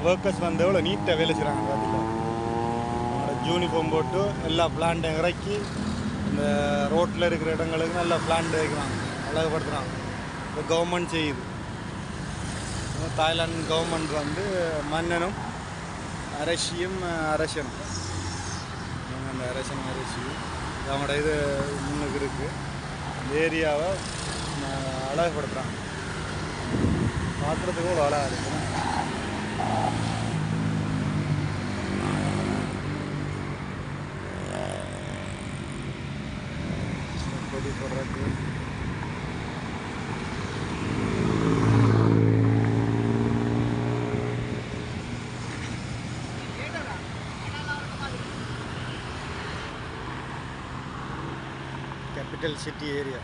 Workers வந்து எவ்வளோ நீட்டாக வேலை செய்கிறாங்க பார்த்தீங்களா. யூனிஃபார்ம் போட்டு எல்லா பிளான்ட்டையும் இறக்கி இந்த ரோட்டில் இருக்கிற இடங்களுக்கு நல்லா பிளான்ட் வைக்கிறாங்க, அழகுபடுத்துகிறாங்க. இப்போ கவர்மெண்ட் செய்யுது. தாய்லாந்து கவர்மெண்ட் வந்து மன்னனும் அரசியும் அரசனும் அந்த அரசனும் அரசியும் அவங்களோட இது முன்னுக்கு இருக்குது. இந்த ஏரியாவை அழகுபடுத்துகிறாங்க. பார்க்குறதுக்கு ஒரு அழகாக இருக்குது. கொடி போடுறது capital city area.